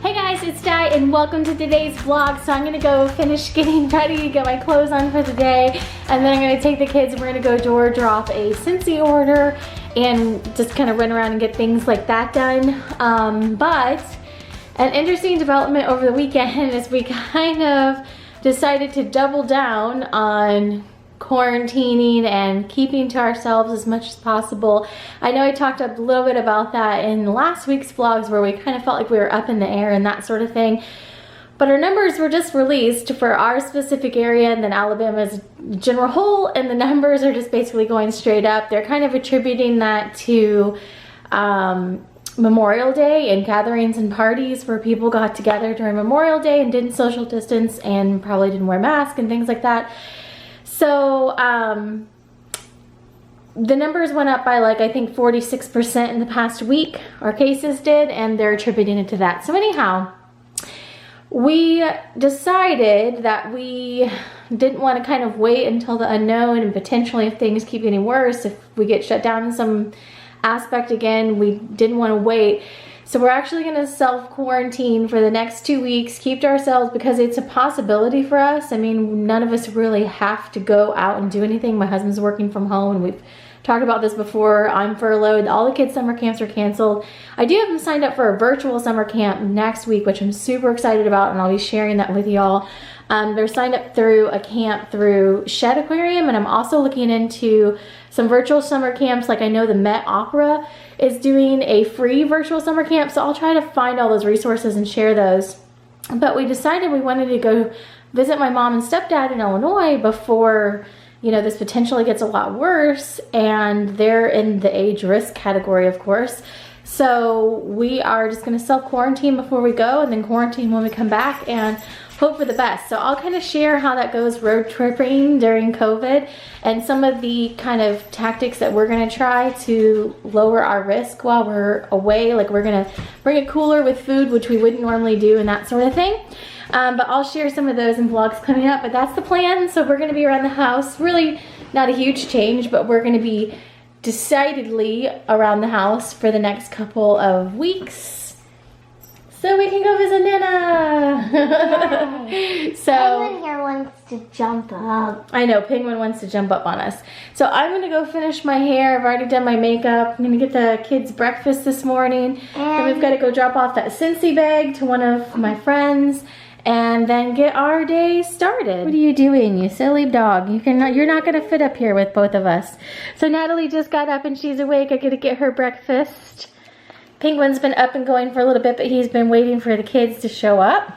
Hey guys, it's Di and welcome to today's vlog. So I'm gonna go finish getting ready, get my clothes on for the day, and then I'm gonna take the kids and we're gonna go door drop a Scentsy order and just kind of run around and get things like that done. But an interesting development over the weekend is we kind of decided to double down on quarantining and keeping to ourselves as much as possible. I know I talked a little bit about that in last week's vlogs where we kind of felt like we were up in the air and that sort of thing. But our numbers were just released for our specific area and then Alabama's general whole, and the numbers are just basically going straight up. They're kind of attributing that to Memorial Day and gatherings and parties where people got together during Memorial Day and didn't social distance and probably didn't wear masks and things like that. So the numbers went up by like I think 46% in the past week, our cases did, and they're attributing it to that. So anyhow, we decided that we didn't want to kind of wait until the unknown and potentially if things keep getting worse, if we get shut down in some aspect again, we didn't want to wait. So we're actually going to self-quarantine for the next 2 weeks, keep to ourselves because it's a possibility for us. I mean, none of us really have to go out and do anything. My husband's working from home and we've talked about this before. I'm furloughed. All the kids' summer camps are canceled. I do have them signed up for a virtual summer camp next week, which I'm super excited about, and I'll be sharing that with y'all. They're signed up through a camp through Shed Aquarium, and I'm also looking into some virtual summer camps. Like I know the Met Opera is doing a free virtual summer camp, so I'll try to find all those resources and share those. But we decided we wanted to go visit my mom and stepdad in Illinois before, you know, this potentially gets a lot worse, and they're in the age risk category, of course. So we are just going to self-quarantine before we go and then quarantine when we come back and hope for the best. So I'll kind of share how that goes road tripping during COVID and some of the kind of tactics that we're going to try to lower our risk while we're away. Like we're going to bring a cooler with food, which we wouldn't normally do, and that sort of thing. But I'll share some of those in vlogs coming up, but that's the plan. So we're going to be around the house. Really not a huge change, but we're going to be decidedly around the house for the next couple of weeks. So we can go visit Nana. So Penguin here wants to jump up. I know, Penguin wants to jump up on us. So I'm gonna go finish my hair. I've already done my makeup. I'm gonna get the kids breakfast this morning. And we've got to go drop off that Scentsy bag to one of my friends and then get our day started. What are you doing, you silly dog? You're not gonna fit up here with both of us. So Natalie just got up and she's awake. I gotta get her breakfast. Penguin's been up and going for a little bit, but he's been waiting for the kids to show up.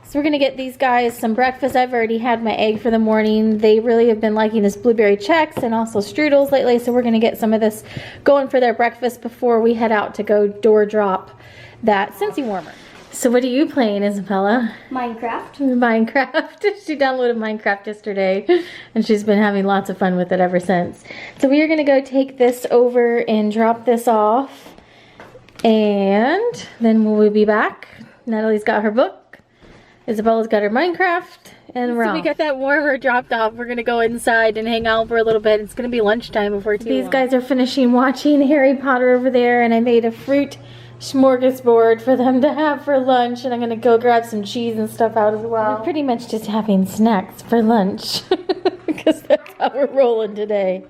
So we're gonna get these guys some breakfast. I've already had my egg for the morning. They really have been liking this blueberry Chex and also strudels lately, so we're gonna get some of this going for their breakfast before we head out to go door drop that Scentsy warmer. So what are you playing, Isabella? Minecraft. Minecraft. She downloaded Minecraft yesterday and she's been having lots of fun with it ever since. So we are going to go take this over and drop this off, and then we'll be back. Natalie's got her book. Isabella's got her Minecraft, and we're off. So we got that warmer dropped off. We're going to go inside and hang out for a little bit. It's going to be lunchtime before too long. These guys are finishing watching Harry Potter over there, and I made a fruit smorgasbord for them to have for lunch, and I'm gonna go grab some cheese and stuff out as well. We're pretty much just having snacks for lunch because that's how we're rolling today.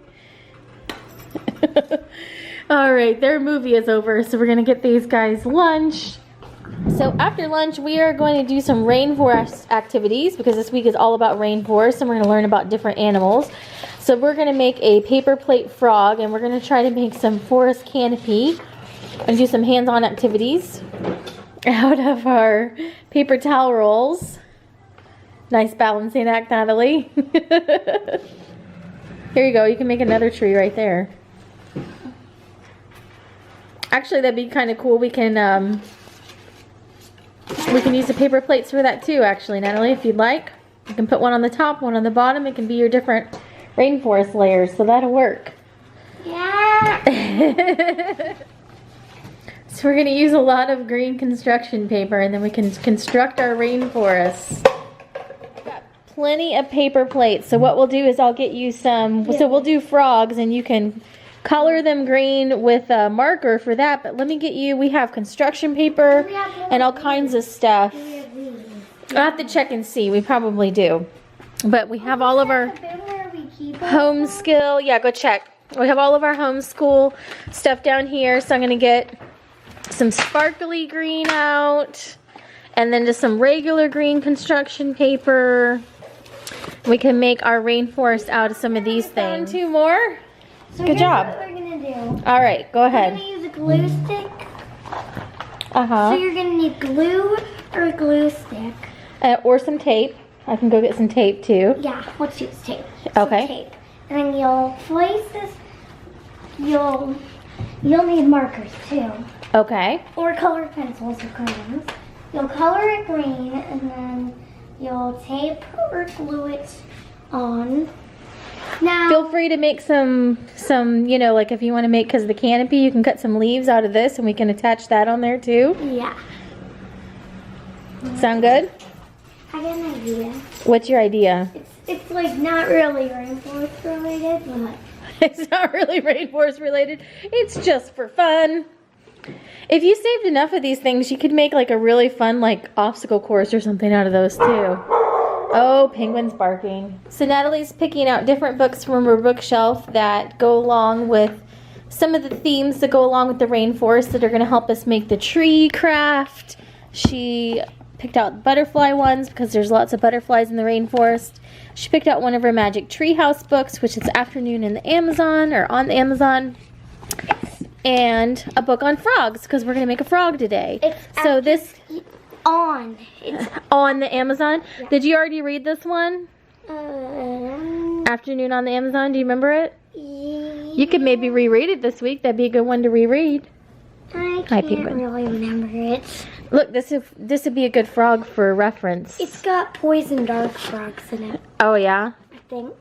All right, their movie is over, so we're gonna get these guys lunch. So after lunch, we are going to do some rainforest activities because this week is all about rainforest, and we're gonna learn about different animals. So we're gonna make a paper plate frog, and we're gonna try to make some forest canopy and do some hands-on activities out of our paper towel rolls. Nice balancing act, Natalie. Here you go. You can make another tree right there. Actually, that'd be kind of cool. We can use the paper plates for that too, actually, Natalie, if you'd like. You can put one on the top, one on the bottom. It can be your different rainforest layers, so that'll work. Yeah. So we're going to use a lot of green construction paper, and then we can construct our rainforest. We've got plenty of paper plates. So what we'll do is I'll get you some, so we'll do frogs, and you can color them green with a marker for that. But let me get you, we have construction paper and all kinds of stuff. I'll have to check and see. We probably do. But we have all of our home skill. Yeah, go check. We have all of our homeschool stuff down here. So I'm going to get some sparkly green out. And then just some regular green construction paper. We can make our rainforest out of some of these things. 2 more. So good job. What we're gonna do. All right, go ahead. We're gonna use a glue stick. Uh-huh. So you're gonna need glue or a glue stick. Or some tape. I can go get some tape too. Yeah, let's use tape. Okay. Tape. And then you'll place this. You'll need markers too. Okay. Or colored pencils or crayons. You'll color it green and then you'll tape or glue it on. Now, feel free to make some, you know, like if you want to make, because of the canopy, you can cut some leaves out of this and we can attach that on there too. Yeah. Sound good? I got an idea. What's your idea? It's like not really rainforest related, but It's not really rainforest related. It's just for fun. If you saved enough of these things, you could make like a really fun like obstacle course or something out of those too. Oh, penguin's barking. So Natalie's picking out different books from her bookshelf that go along with some of the themes that go along with the rainforest that are going to help us make the tree craft. She picked out butterfly ones because there's lots of butterflies in the rainforest. She picked out one of her magic treehouse books, which is Afternoon in the Amazon or on the Amazon. And a book on frogs because we're going to make a frog today. So this on. It's on the Amazon. Yeah. Did you already read this one? Afternoon on the Amazon. Do you remember it? Yeah. You could maybe reread it this week. That'd be a good one to reread. I can't really remember it. Look, this would be a good frog for reference. It's got poison dart frogs in it. Oh yeah? I think.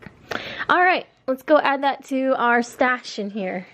All right, let's go add that to our stash in here.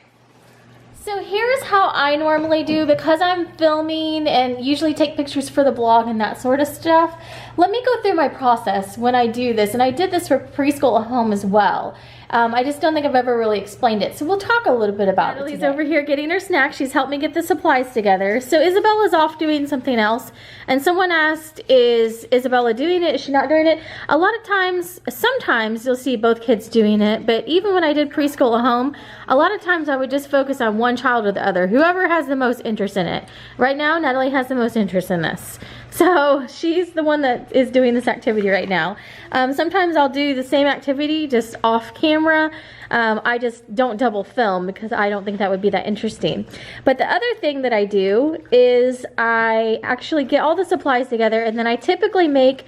So here's how I normally do because I'm filming and usually take pictures for the blog and that sort of stuff. Let me go through my process when I do this, and I did this for preschool at home as well. I just don't think I've ever really explained it. So we'll talk a little bit about it. Natalie's over here getting her snack. She's helped me get the supplies together. So Isabella's off doing something else. And someone asked, is Isabella doing it? Is she not doing it? A lot of times, sometimes you'll see both kids doing it. But even when I did preschool at home, a lot of times I would just focus on one child or the other. Whoever has the most interest in it. Right now, Natalie has the most interest in this. So she's the one that is doing this activity right now. Sometimes I'll do the same activity just off camera. I just don't double film because I don't think that would be that interesting. But the other thing that I do is I actually get all the supplies together and then I typically make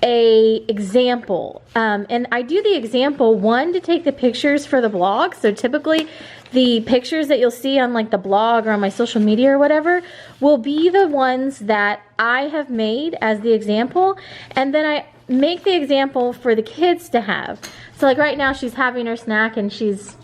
a example. And I do the example, one, to take the pictures for the blog. So typically the pictures that you'll see on like the blog or on my social media or whatever will be the ones that I have made as the example, and then I make the example for the kids to have. So like right now she's having her snack and she's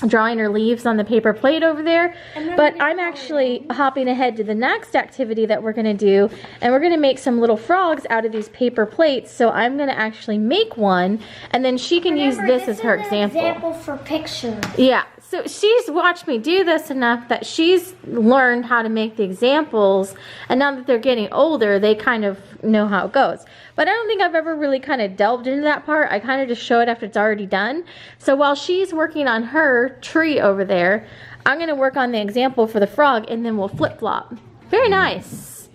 drawing her leaves on the paper plate over there, but I'm actually hopping ahead to the next activity that we're gonna do, and we're gonna make some little frogs out of these paper plates. So I'm gonna actually make one, and then she can use this as her example. Example for pictures. Yeah, so she's watched me do this enough that she's learned how to make the examples, and now that they're getting older, they kind of know how it goes. But I don't think I've ever really kind of delved into that part. I kind of just show it after it's already done. So while she's working on her tree over there, I'm going to work on the example for the frog, and then we'll flip-flop. Very nice.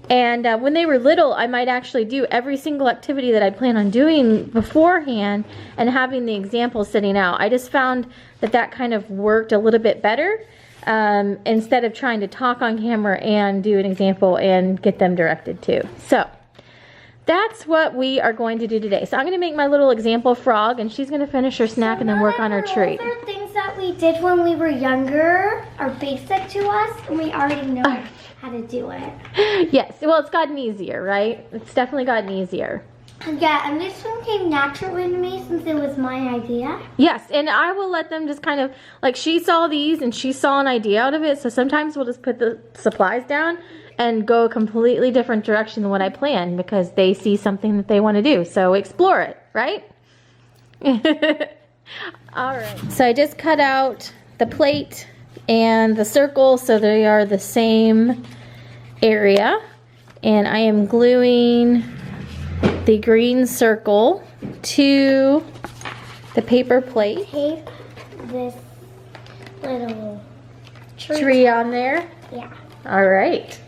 And when they were little, I might actually do every single activity that I plan on doing beforehand and having the example sitting out. I just found that that kind of worked a little bit better instead of trying to talk on camera and do an example and get them directed too. So that's what we are going to do today. So I'm going to make my little example frog, and she's going to finish her snack and then work on her tree. Other things that we did when we were younger are basic to us, and we already know how to do it. Yes, well, it's gotten easier, right? It's definitely gotten easier. Yeah, and this one came naturally to me since it was my idea. Yes, and I will let them just kind of, like she saw these and she saw an idea out of it, so sometimes we'll just put the supplies down and go a completely different direction than what I planned because they see something that they want to do. So explore it, right? All right. So I just cut out the plate and the circle so they are the same area. And I am gluing the green circle to the paper plate. Tape this little Tree on there. Yeah. All right.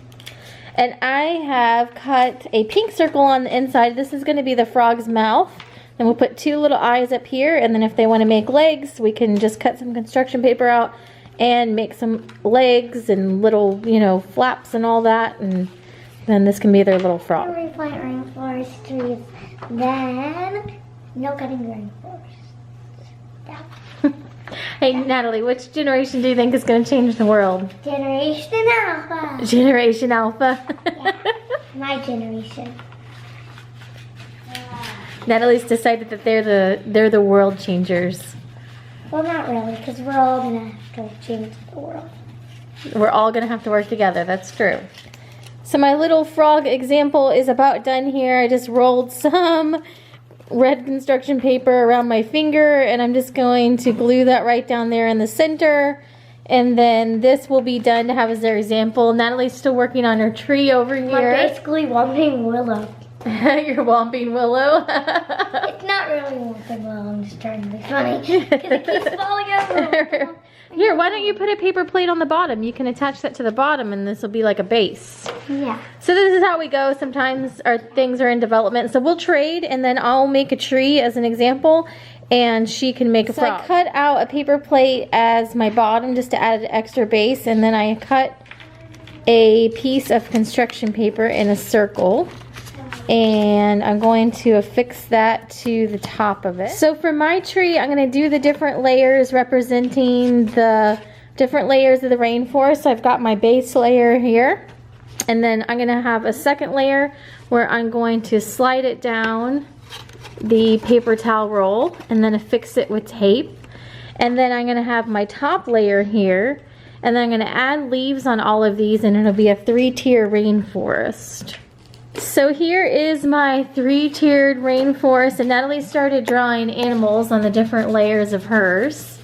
And I have cut a pink circle on the inside. This is going to be the frog's mouth. And we'll put 2 little eyes up here. And then if they want to make legs, we can just cut some construction paper out and make some legs and little, you know, flaps and all that. And then this can be their little frog. We plant rainforest trees. Then, no cutting rainforest. Yeah. Hey, Natalie, which generation do you think is going to change the world? Generation Alpha. Generation Alpha. Yeah, my generation. Natalie's decided that they're the world changers. Well, not really, because we're all gonna have to change the world. We're all going to have to work together. That's true. So my little frog example is about done here. I just rolled some red construction paper around my finger, and I'm just going to glue that right down there in the center. And then this will be done to have as their example. Natalie's still working on her tree over here. I'm basically Whomping Willow. You're Whomping Willow. It's not really Whomping Willow. I'm just trying to be funny because it keeps falling over. Here, why don't you put a paper plate on the bottom? You can attach that to the bottom, and this will be like a base. Yeah. So this is how we go. Sometimes our things are in development. So we'll trade, and then I'll make a tree as an example, and she can make a frog. So I cut out a paper plate as my bottom just to add an extra base, and then I cut a piece of construction paper in a circle. And I'm going to affix that to the top of it. So for my tree, I'm going to do the different layers representing the different layers of the rainforest. So I've got my base layer here. And then I'm going to have a second layer where I'm going to slide it down the paper towel roll and then affix it with tape. And then I'm going to have my top layer here. And then I'm going to add leaves on all of these, and it'll be a 3-tier rainforest. So here is my 3-tiered rainforest, and Natalie started drawing animals on the different layers of hers.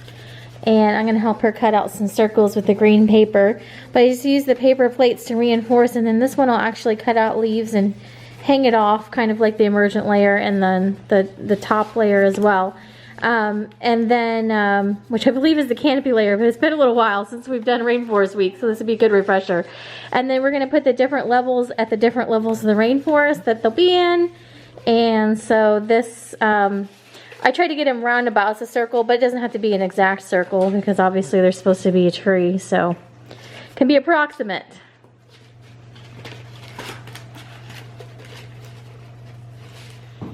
And I'm going to help her cut out some circles with the green paper. But I just use the paper plates to reinforce, and then this one I'll actually cut out leaves and hang it off, kind of like the emergent layer, and then the top layer as well. And then, which I believe is the canopy layer, but it's been a little while since we've done Rainforest Week, so this would be a good refresher. And then we're going to put the different levels at the different levels of the rainforest that they'll be in. And so this, I try to get them roundabouts, a circle, but it doesn't have to be an exact circle because obviously there's supposed to be a tree, so it can be approximate.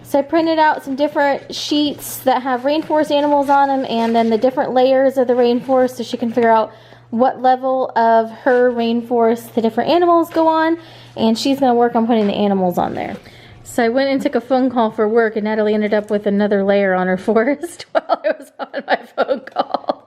So I printed out some different sheets that have rainforest animals on them, and then the different layers of the rainforest so she can figure out what level of her rainforest the different animals go on, and she's going to work on putting the animals on there. So I went and took a phone call for work, and Natalie ended up with another layer on her forest while I was on my phone call.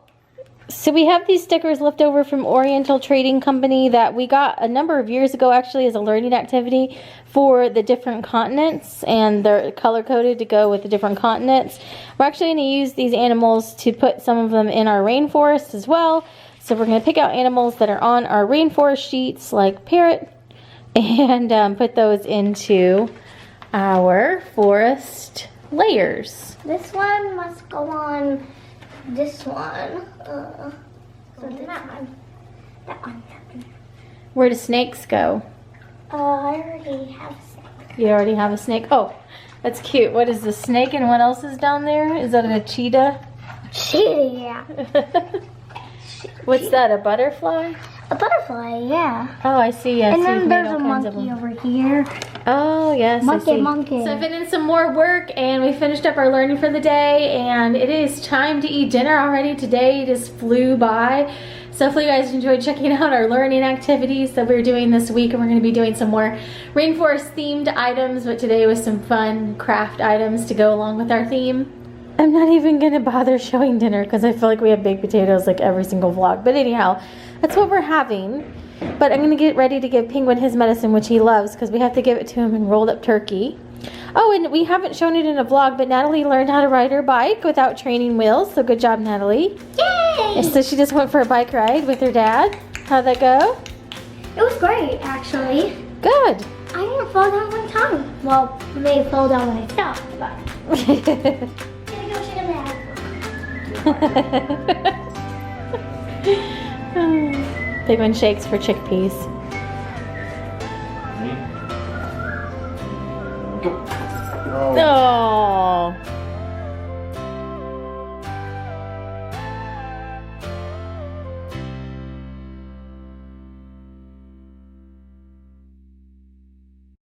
So we have these stickers left over from Oriental Trading Company that we got a number of years ago actually as a learning activity for the different continents, and they're color coded to go with the different continents. We're actually going to use these animals to put some of them in our rainforest as well. So we're going to pick out animals that are on our rainforest sheets like parrot and put those into our forest layers. This one must go on this one. So that one. That one. Where do snakes go? I already have a snake. You already have a snake? Oh, that's cute. What is the snake and what else is down there? Is that a cheetah? Cheetah, yeah. What's that, a butterfly? A butterfly, yeah. Oh, I see. Yes, and then there's a monkey over here. Oh, yes. Monkey. So I've been in some more work, and we finished up our learning for the day, and it is time to eat dinner already. Today just flew by. So hopefully you guys enjoyed checking out our learning activities that we're doing this week, and we're going to be doing some more rainforest themed items, but today was some fun craft items to go along with our theme. I'm not even going to bother showing dinner because I feel like we have baked potatoes like every single vlog. But anyhow, that's what we're having. But I'm going to get ready to give Penguin his medicine, which he loves, because we have to give it to him in rolled up turkey. Oh, and we haven't shown it in a vlog, but Natalie learned how to ride her bike without training wheels. So good job, Natalie. Yay! And so she just went for a bike ride with her dad. How'd that go? It was great, actually. Good. I didn't fall down one time. Well, I may have fell down when I stopped, but. Gonna go shake a nap. Big one shakes for chickpeas. Go. Oh.